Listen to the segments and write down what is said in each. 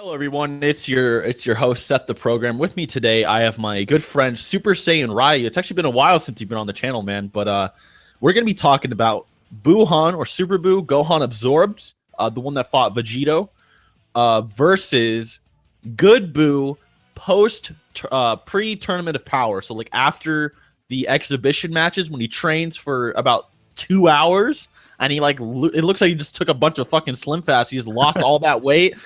Hello everyone, it's your host Seth the Program. With me today, I have my good friend Super Saiyan Ryu. It's actually been a while since you've been on the channel, man. But we're gonna be talking about Buuhan or Super Buu Gohan Absorbed, the one that fought Vegito, versus Good Buu post pre-tournament of power. So like after the exhibition matches when he trains for about 2 hours. And he it looks like he just took a bunch of fucking Slim Fast. He just lost all that weight.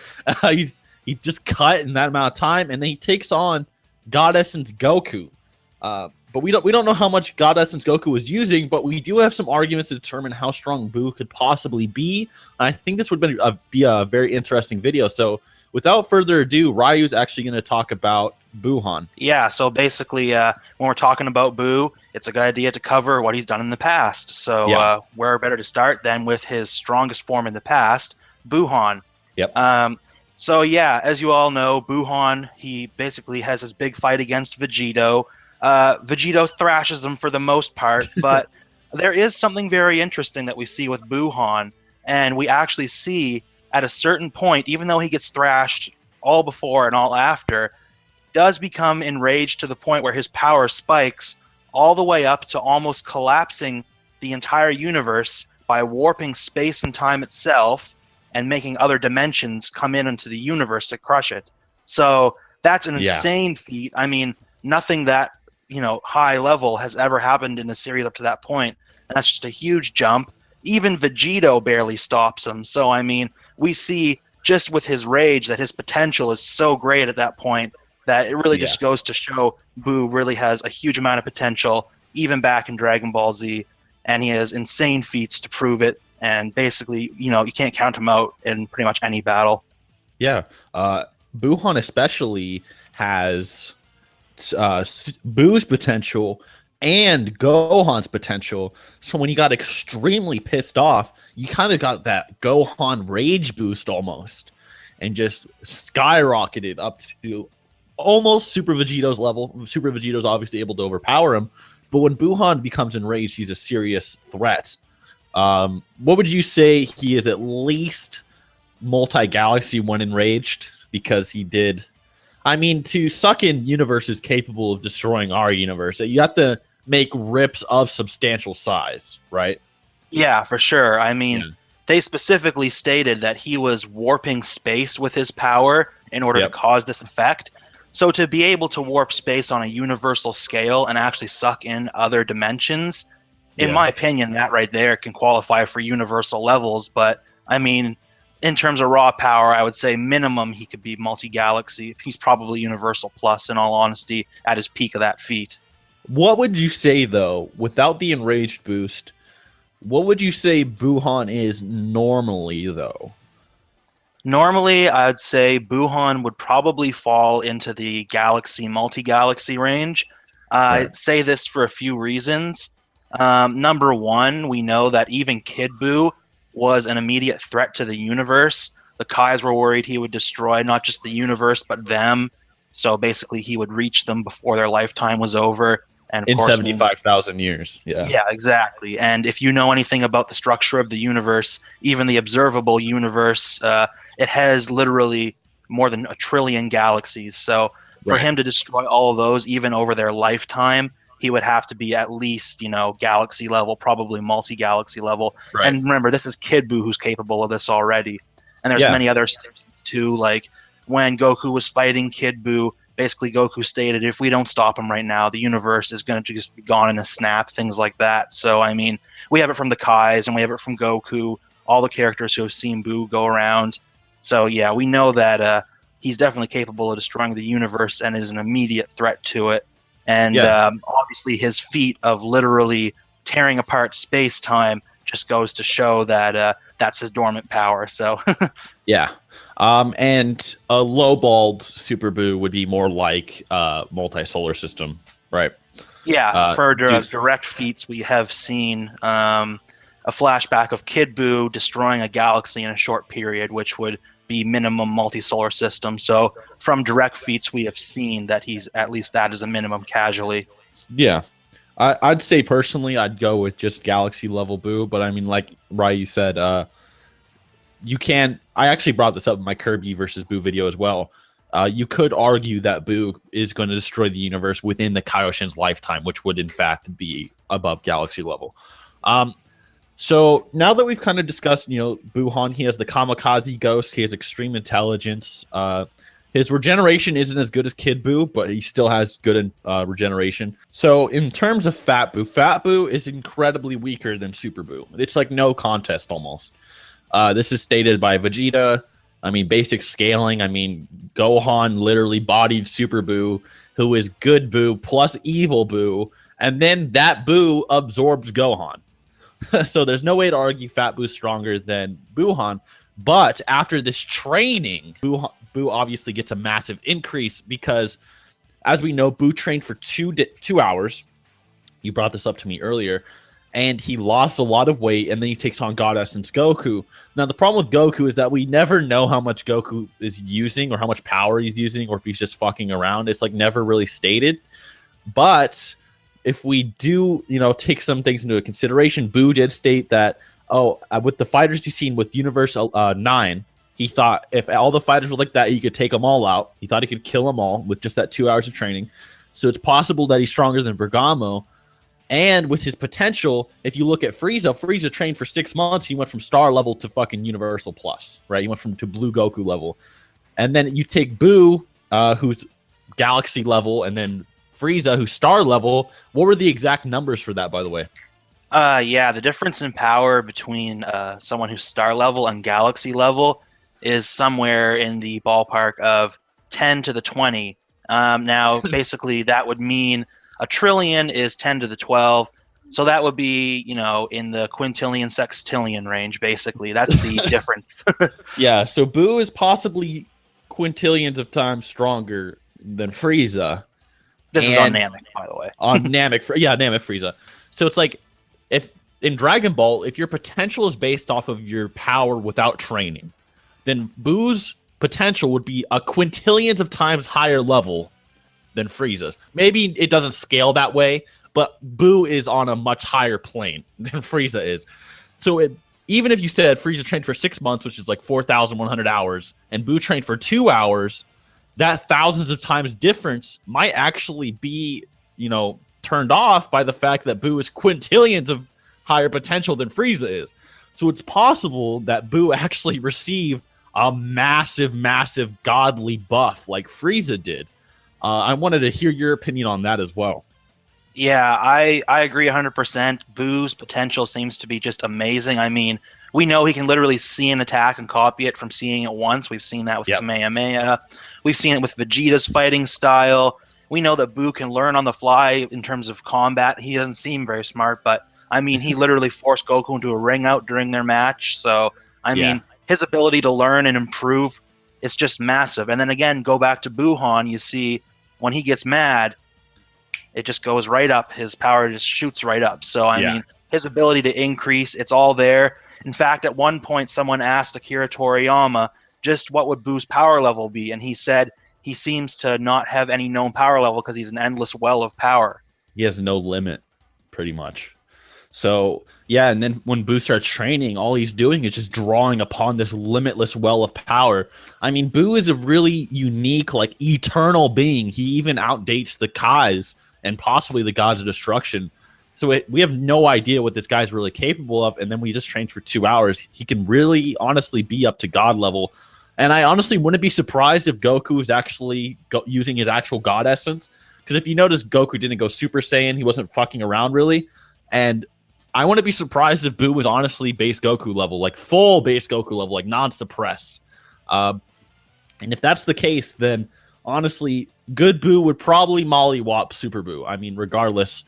He just cut in that amount of time, and then he takes on God Essence Goku. But we don't know how much God Essence Goku was using, but we do have some arguments to determine how strong Buu could possibly be. I think this would be a very interesting video. So without further ado, Ryu's actually going to talk about Buuhan. Yeah, so basically, when we're talking about Buu, it's a good idea to cover what he's done in the past. So where better to start than with his strongest form in the past, Buuhan. Yep. So yeah, as you all know, Buuhan, he basically has his big fight against Vegito. Vegito thrashes him for the most part, but there is something very interesting that we see with Buuhan, and we actually see at a certain point, even though he gets thrashed all before and all after, does become enraged to the point where his power spikes all the way up to almost collapsing the entire universe by warping space and time itself and making other dimensions come into the universe to crush it. So that's an insane feat. I mean, nothing that, high level has ever happened in the series up to that point. And that's just a huge jump. Even Vegito barely stops him. So, I mean, we see just with his rage that his potential is so great at that point that it really just goes to show Buu really has a huge amount of potential, even back in Dragon Ball Z, and he has insane feats to prove it. And basically, you can't count him out in pretty much any battle. Yeah, Buuhan especially has Buu's potential and Gohan's potential. So when he got extremely pissed off, you kind of got that Gohan rage boost almost, and just skyrocketed up to almost Super Vegito's level. Super Vegito's obviously able to overpower him, but when Buuhan becomes enraged, he's a serious threat. What would you say he is at least multi-galaxy when enraged? Because he did. I mean, to suck in universes capable of destroying our universe, you have to make rips of substantial size, right? Yeah, for sure. I mean, they specifically stated that he was warping space with his power in order to cause this effect. So to be able to warp space on a universal scale and actually suck in other dimensions, in my opinion, that right there can qualify for universal levels. But, I mean, in terms of raw power, I would say minimum he could be multi-galaxy. He's probably universal plus, in all honesty, at his peak of that feat. What would you say, though, without the enraged boost, what would you say Buuhan is normally, though? Normally, I'd say Buuhan would probably fall into the galaxy, multi-galaxy range. I'd say this for a few reasons. Number one, we know that even Kid Buu was an immediate threat to the universe. The Kais were worried he would destroy not just the universe, but them. So basically, he would reach them before their lifetime was over. And of in course, 75,000 years. Yeah, exactly. And if you know anything about the structure of the universe, even the observable universe, it has literally more than 1 trillion galaxies. So for him to destroy all of those, even over their lifetime, he would have to be at least, galaxy level, probably multi-galaxy level. And remember, this is Kid Buu who's capable of this already. And there's many other steps too, like when Goku was fighting Kid Buu, basically Goku stated, if we don't stop him right now, the universe is going to just be gone in a snap, things like that. So, I mean, we have it from the Kais, and we have it from Goku, all the characters who have seen Buu go around. So, yeah, we know that he's definitely capable of destroying the universe and is an immediate threat to it. And obviously his feat of literally tearing apart space-time just goes to show that that's his dormant power. So, yeah. And a lowballed Super Buu would be more like multi-solar system, right? Yeah, for direct feats, we have seen a flashback of Kid Buu destroying a galaxy in a short period, which would be minimum multi-solar system. So from direct feats, we have seen that he's at least that is a minimum casually. Yeah. I'd say personally, I'd go with just galaxy level Buu, but I mean, like Ryu said, you can. I actually brought this up in my Kirby versus Buu video as well. You could argue that Buu is going to destroy the universe within the Kaioshin's lifetime, which would in fact be above galaxy level. So now that we've kind of discussed, Buuhan, he has the kamikaze ghost. He has extreme intelligence. His regeneration isn't as good as Kid Buu, but he still has good regeneration. So in terms of Fat Buu is incredibly weaker than Super Buu. It's like no contest almost. This is stated by Vegeta. I mean, basic scaling. I mean, Gohan literally bodied Super Buu, who is good Buu plus evil Buu, and then that Buu absorbs Gohan. So there's no way to argue Fat Buu's stronger than Buuhan. But after this training, Buu obviously gets a massive increase because, as we know, Buu trained for 2 hours. You brought this up to me earlier. And he lost a lot of weight, and then he takes on God Essence Goku. Now, the problem with Goku is that we never know how much Goku is using or how much power he's using or if he's just fucking around. It's like never really stated. But if we do, take some things into consideration, Buu did state that, with the fighters he's seen with Universe 9, he thought if all the fighters were like that, he could take them all out. He thought he could kill them all with just that 2 hours of training. So it's possible that he's stronger than Bergamo. And with his potential, if you look at Frieza trained for 6 months. He went from star level to fucking Universal Plus, right? He went to Blue Goku level. And then you take Buu, who's Galaxy level, and then Frieza, who's star level. What were the exact numbers for that, by the way? Yeah, the difference in power between someone who's star level and Galaxy level is somewhere in the ballpark of 10 to the 20. Now, basically, that would mean a trillion is 10 to the 12. So that would be, in the quintillion, sextillion range, basically. That's the difference. Yeah, so Buu is possibly quintillions of times stronger than Frieza. This is on Namek, by the way. On Namek, Namek Frieza. So it's like, if in Dragon Ball, if your potential is based off of your power without training, then Buu's potential would be a quintillions of times higher level than Frieza's. Maybe it doesn't scale that way, but Buu is on a much higher plane than Frieza is. So even if you said Frieza trained for 6 months, which is like 4,100 hours, and Buu trained for 2 hours, that thousands of times difference might actually be, turned off by the fact that Buu is quintillions of higher potential than Frieza is. So it's possible that Buu actually received a massive, massive godly buff like Frieza did. I wanted to hear your opinion on that as well. Yeah, I agree 100%. Buu's potential seems to be just amazing. I mean, we know he can literally see an attack and copy it from seeing it once. We've seen that with Kamehameha. We've seen it with Vegeta's fighting style. We know that Buu can learn on the fly in terms of combat. He doesn't seem very smart, but, I mean, he literally forced Goku into a ring out during their match. So, I mean, his ability to learn and improve is just massive. And then, again, go back to Buuhan, you see when he gets mad, it just goes right up. His power just shoots right up. So, I mean, his ability to increase, it's all there. In fact, at one point, someone asked Akira Toriyama just what would Buu's power level be, and he said he seems to not have any known power level because he's an endless well of power. He has no limit, pretty much. So, yeah, and then when Buu starts training, all he's doing is just drawing upon this limitless well of power. I mean, Buu is a really unique, like, eternal being. He even outdates the Kais and possibly the Gods of Destruction. So we have no idea what this guy's really capable of, and then we just trained for 2 hours. He can really, honestly, be up to God level. And I honestly wouldn't be surprised if Goku is actually using his actual God essence. Because if you notice, Goku didn't go Super Saiyan. He wasn't fucking around, really. And I wouldn't be surprised if Buu was honestly base Goku level, like full base Goku level, like non-suppressed. And if that's the case, then honestly, good Buu would probably mollywop Super Buu. I mean, regardless,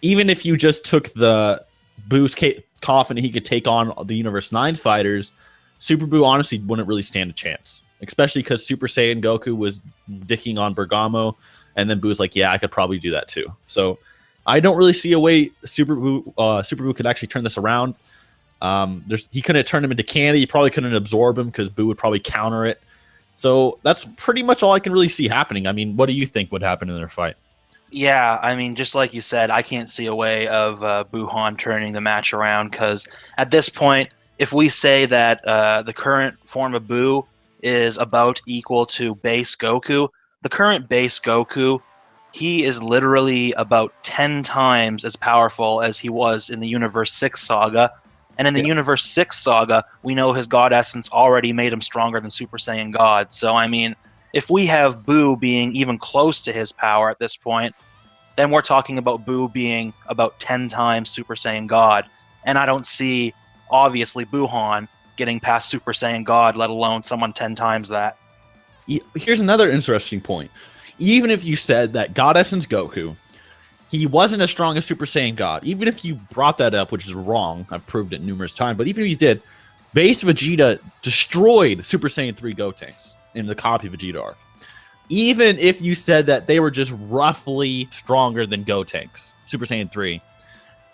even if you just took the Buu's coffin and he could take on the Universe 9 fighters, Super Buu honestly wouldn't really stand a chance. Especially because Super Saiyan Goku was dicking on Bergamo, and then Buu's like, yeah, I could probably do that too. So I don't really see a way Super Buu could actually turn this around. He couldn't turn him into candy. He probably couldn't absorb him because Buu would probably counter it. So that's pretty much all I can really see happening. I mean, what do you think would happen in their fight? Yeah, I mean, just like you said, I can't see a way of Buuhan turning the match around because at this point, if we say that the current form of Buu is about equal to base Goku, the current base Goku, he is literally about 10 times as powerful as he was in the Universe 6 saga. And in the Universe 6 saga, we know his God Essence already made him stronger than Super Saiyan God. So, I mean, if we have Buu being even close to his power at this point, then we're talking about Buu being about 10 times Super Saiyan God. And I don't see, obviously, Buuhan getting past Super Saiyan God, let alone someone 10 times that. Here's another interesting point. Even if you said that God Essence Goku, he wasn't as strong as Super Saiyan God, even if you brought that up, which is wrong, I've proved it numerous times, but even if you did, base Vegeta destroyed Super Saiyan 3 Gotenks in the copy Vegeta arc. Even if you said that they were just roughly stronger than Gotenks, Super Saiyan 3,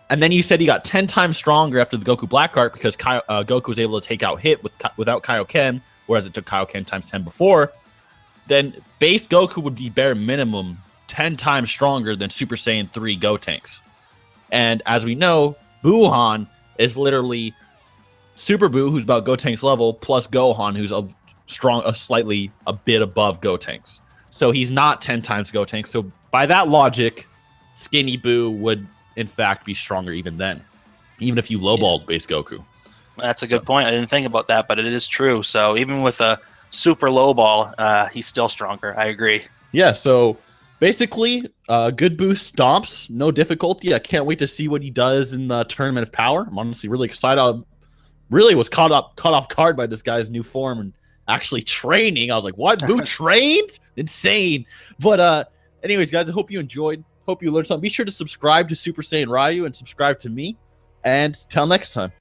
and then you said he got 10 times stronger after the Goku Black arc because Goku was able to take out Hit without Kaioken, whereas it took Kaioken times 10 before, then base Goku would be bare minimum 10 times stronger than Super Saiyan 3 Gotenks. And as we know, Buuhan is literally Super Buu, who's about Gotenks level, plus Gohan, who's slightly a bit above Gotenks. So he's not 10 times Gotenks. So by that logic, Skinny Buu would in fact be stronger even then, even if you lowballed base Goku. That's a good point. I didn't think about that, but it is true. So even with a super lowball, he's still stronger. I agree. Yeah, so basically, good boost stomps, no difficulty. I can't wait to see what he does in the Tournament of Power. I'm honestly really excited. I really was caught off guard by this guy's new form and actually training. I was like, what? Buu trained? Insane. But anyways, guys, I hope you enjoyed. Hope you learned something. Be sure to subscribe to Super Saiyan Ryu and subscribe to me. And till next time.